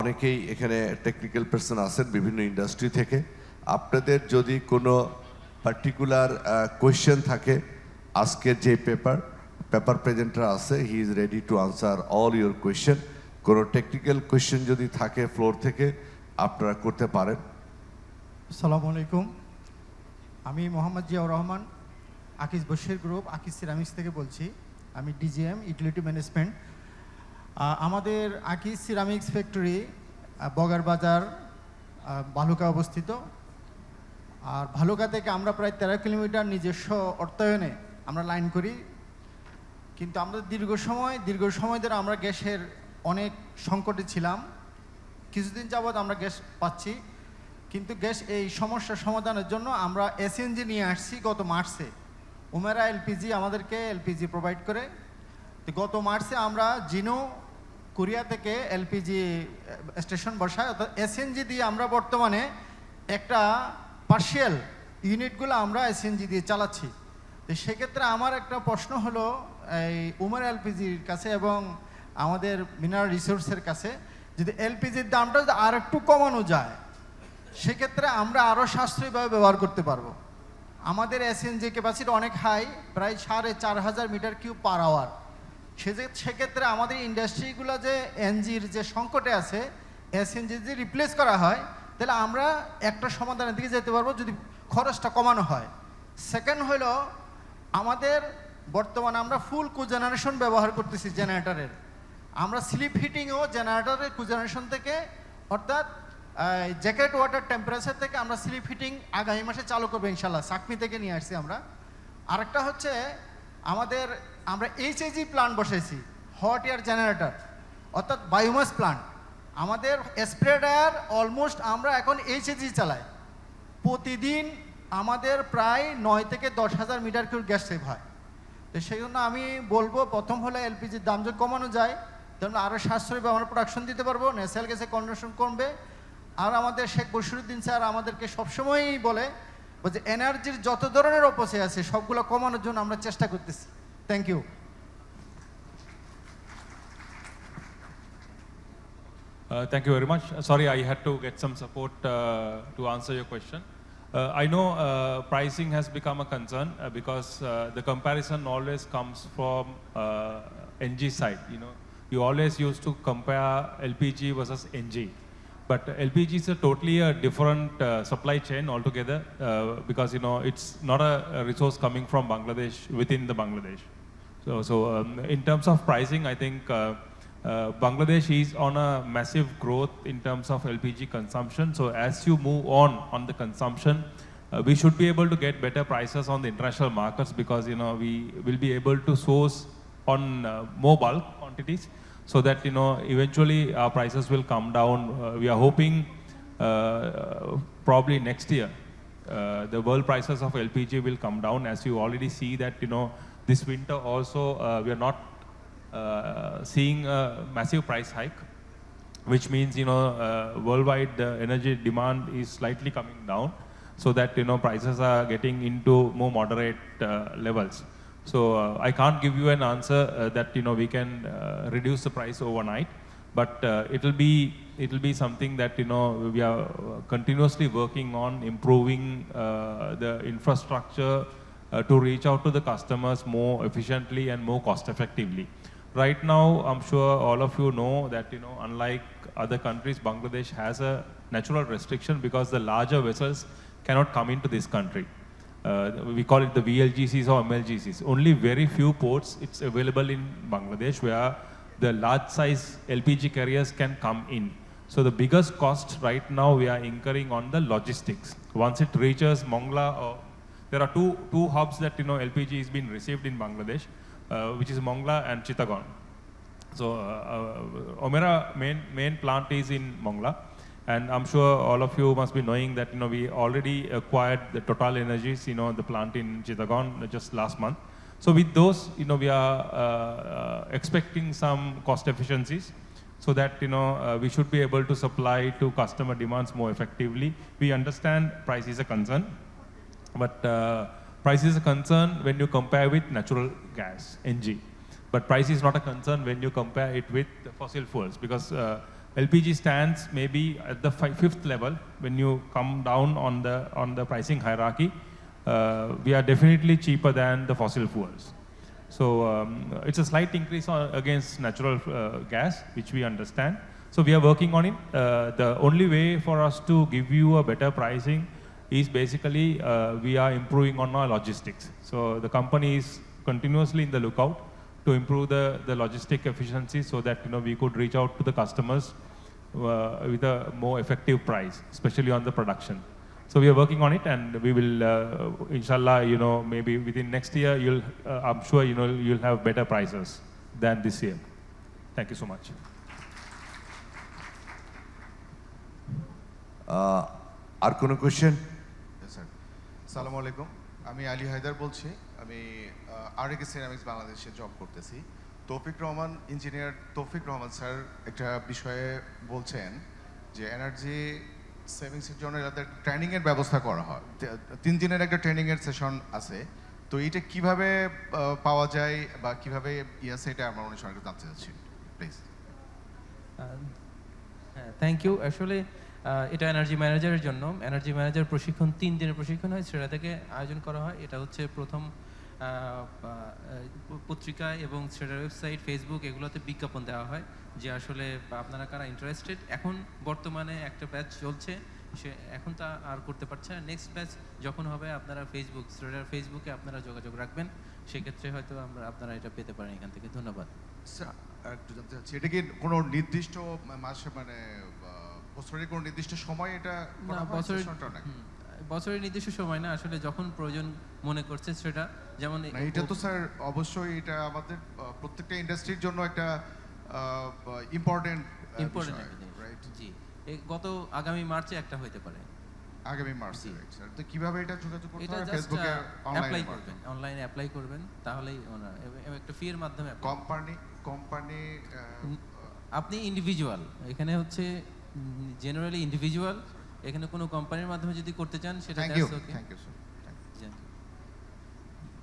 অনেকেই এখানে technical person আছেন বিভিন্ন ইন্ডাস্ট্রি থেকে। আপনাদের যদি কোনো পার্টিকুলার কোয়েশ্চেন থাকে, আজকের যে পেপার প্রেজেন্টার আছে, he is ready to answer all your question. কোনো টেকনিক্যাল কোয়েশ্চেন যদি থাকে ফ্লোর থেকে আপনারা করতে পারেন। আসসালামু আলাইকুম, আমি মোহাম্মদ জিয়াউর রহমান, আকিজ বশির গ্রুপ, আকিজ সিরামিক্স থেকে বলছি। আমি ডিজিএম ইউটিলিটি ম্যানেজমেন্ট। আমাদের আকিজ সিরামিক্স ফ্যাক্টরি বগার বাজার ভালুকা অবস্থিত। আর ভালুকা থেকে আমরা প্রায় 13 কিলোমিটার নিজস্ব অর্থায়নে আমরা লাইন করি। কিন্তু আমরা দীর্ঘ সময় ধরে আমরা গ্যাসের অনেক সংকটে ছিলাম। কিছুদিন যাবৎ আমরা গ্যাস পাচ্ছি, কিন্তু গ্যাস এই সমস্যার সমাধানের জন্য আমরা এসএনজি নিয়ে আসছি গত মার্চে। উমেরা এলপিজি আমাদেরকে এলপিজি প্রোভাইড করে। তো গত মার্চে আমরা জিনো কোরিয়া থেকে এলপিজি স্টেশন বসায়, অর্থাৎ এসএনজি দিয়ে আমরা বর্তমানে একটা পার্শিয়াল ইউনিটগুলো আমরা এসএনজি দিয়ে চালাচ্ছি। তো সেক্ষেত্রে আমার একটা প্রশ্ন হলো এই উমেরা এলপিজির কাছে এবং আমাদের মিনারেল রিসোর্সের কাছে, যদি এলপিজির দামটা যদি আর একটু কমানো যায় সেক্ষেত্রে আমরা আরও সাশ্রয়ীভাবে ব্যবহার করতে পারবো। আমাদের এসএনজি ক্যাপাসিটি অনেক হাই, প্রায় 4,500 মিটার কিউব পার আওয়ার। সেক্ষেত্রে আমাদের ইন্ডাস্ট্রিগুলো যে এনজির যে সংকটে আছে, এসএনজি যদি রিপ্লেস করা হয় তাহলে আমরা একটা সমাধানের দিকে যেতে পারবো যদি খরচটা কমানো হয়। সেকেন্ড হলো, আমাদের বর্তমানে আমরা ফুল কোজেনারেশন ব্যবহার করতেছি জেনারেটরের। আমরা স্লিপ হিটিংও জেনারেটরের কোজেনারেশন থেকে, অর্থাৎ জ্যাকেট ওয়াটার টেম্পারেচার থেকে আমরা স্লিপ হিটিং আগামী মাসে চালু করবো ইনশাল্লাহ। সাকমি থেকে নিয়ে আসছি আমরা। আরেকটা হচ্ছে আমরা এইচএজি প্ল্যান্ট বসেছি, হট এয়ার জেনারেটর, অর্থাৎ বায়োমাস প্ল্যান্ট। আমাদের স্প্রে ড্রায়ার অলমোস্ট আমরা এখন এইচএজি চালাই। প্রতিদিন আমাদের প্রায় 9 থেকে 10,000 মিটার কিউব গ্যাস সেভ হয়। তো সেই জন্য আমি বলবো, প্রথম হলে এলপিজির দাম যদি কমানো যায় তাহলে আরও সাশ্রয়ী আমরা প্রোডাকশন দিতে পারবো, ন্যাচারাল গ্যাসের কনজাম্পশন কমবে। আর আমাদের শেখ বশিরউদ্দিন স্যার আমাদেরকে সবসময়ই বলে যে এনার্জির যত ধরনের অপচয় আছে সবগুলো কমানোর জন্য আমরা চেষ্টা করতেছি। Thank you. Thank you very much. Sorry, I had to get some support to answer your question. I know pricing has become a concern because the comparison always comes from NG side. You always used to compare LPG versus NG. But LPG is a totally different supply chain altogether because it's not a resource coming from Bangladesh within the Bangladesh. So in terms of pricing, I think Bangladesh is on a massive growth in terms of LPG consumption. So as you move on the consumption, we should be able to get better prices on the international markets because we will be able to source on more bulk quantities, so that eventually our prices will come down. We are hoping probably next year the world prices of LPG will come down. As you already see that this winter also we are not seeing a massive price hike, which means worldwide energy demand is slightly coming down, so that prices are getting into more moderate levels. So I can't give you an answer that we can reduce the price overnight, but it will be something that we are continuously working on improving the infrastructure to reach out to the customers more efficiently and more cost effectively. Right now, I'm sure all of you know that unlike other countries, Bangladesh has a natural restriction because the larger vessels cannot come into this country. We call it the VLGCs or MLGCs. Only very few ports it's available in Bangladesh where the large size LPG carriers can come in. So the biggest cost right now we are incurring on the logistics. Once it reaches Mongla, there are two hubs that LPG is being received in Bangladesh, which is Mongla and Chittagong. So Omera main plant is in Mongla. And I'm sure all of you must be knowing that we already acquired the Total Energies, the plant in Chittagong just last month. So with those, we are expecting some cost efficiencies, so that we should be able to supply to customer demands more effectively. We understand price is a concern, but price is a concern when you compare with natural gas, NG. But price is not a concern when you compare it with fossil fuels, because LPG stands maybe at the fifth level when you come down on the pricing hierarchy. We are definitely cheaper than the fossil fuels. So it's a slight increase against natural gas, which we understand. So we are working on it. The only way for us to give you a better pricing is basically we are improving on our logistics. So the company is continuously in the lookout to improve the logistic efficiency so that we could reach out to the customers with a more effective price, especially on the production. So we are working on it, and we will, inshallah, maybe within next year, I'm sure you'll have better prices than this year. Thank you so much. আর কোনো question? Sir সালামু আলাইকুম, আমি আলী হায়দার বলছি। আমি আরএকে ceramics বাংলাদেশে job করতেছি। Engineer তৌফিক Rahman sir একটা বিষয়ে বলছেন যে এনার্জি সেভিংসের জন্য এদের ট্রেনিংয়ের ব্যবস্থা করা হয়, 3 দিনের একটা ট্রেনিংয়ের সেশন আছে। তো এইটা কিভাবে পাওয়া যায় বা কিভাবে সেটা আমরা অনেক সঙ্গে জানতে চাচ্ছি, প্লিজ। Thank you. আসলে এটা এনার্জি ম্যানেজারের জন্য। এনার্জি ম্যানেজার প্রশিক্ষণ 3 দিনের প্রশিক্ষণ হয়, সেটা থেকে আয়োজন করা হয়। এটা হচ্ছে প্রথম পত্রিকা এবং সেটার ওয়েবসাইট, ফেসবুক, এগুলোতে বিজ্ঞাপন দেওয়া হয় যে আসলে আপনারা কারা ইন্টারেস্টেড। এখন বর্তমানে একটা ব্যাচ চলছে, সে এখন তা আর করতে পারছে না। নেক্সট ব্যাচ যখন হবে আপনারা ফেসবুকে আপনারা যোগাযোগ রাখবেন, সেক্ষেত্রে হয়তো আপনারা এটা পেতে পারেন এখান থেকে। ধন্যবাদ। স্যার একটু জানতে চাচ্ছি, এটা কি কোনো নির্দিষ্ট মাসে বছরের কোনো নির্দিষ্ট সময় এটা না, বছরের নির্দিষ্ট সময় না, আসলে যখন প্রয়োজন মনে করছে সেটা। যেমন এটা তো স্যার অবশ্যই এটা আমাদের প্রত্যেকটা ইন্ডাস্ট্রির জন্য একটা ইম্পর্টেন্ট রাইট। জি, গত আগামী মার্চে একটা হইতে পারে। আগামী মার্চে, রাইট স্যার। তো কিভাবে এটা যোগাযোগ করতে এটা হবে? জাস্ট ফেসবুকে অ্যাপ্লাই করবেন, অনলাইনে অ্যাপ্লাই করবেন, তাহলেই একটা ফি এর মাধ্যমে কোম্পানি আপনি ইন্ডিভিজুয়াল, এখানে হচ্ছে জেনারেলি ইন্ডিভিজুয়াল। এখানে কোনো কোম্পানির মাধ্যমে যদি করতে চান সেটা thank you that's okay. Sir.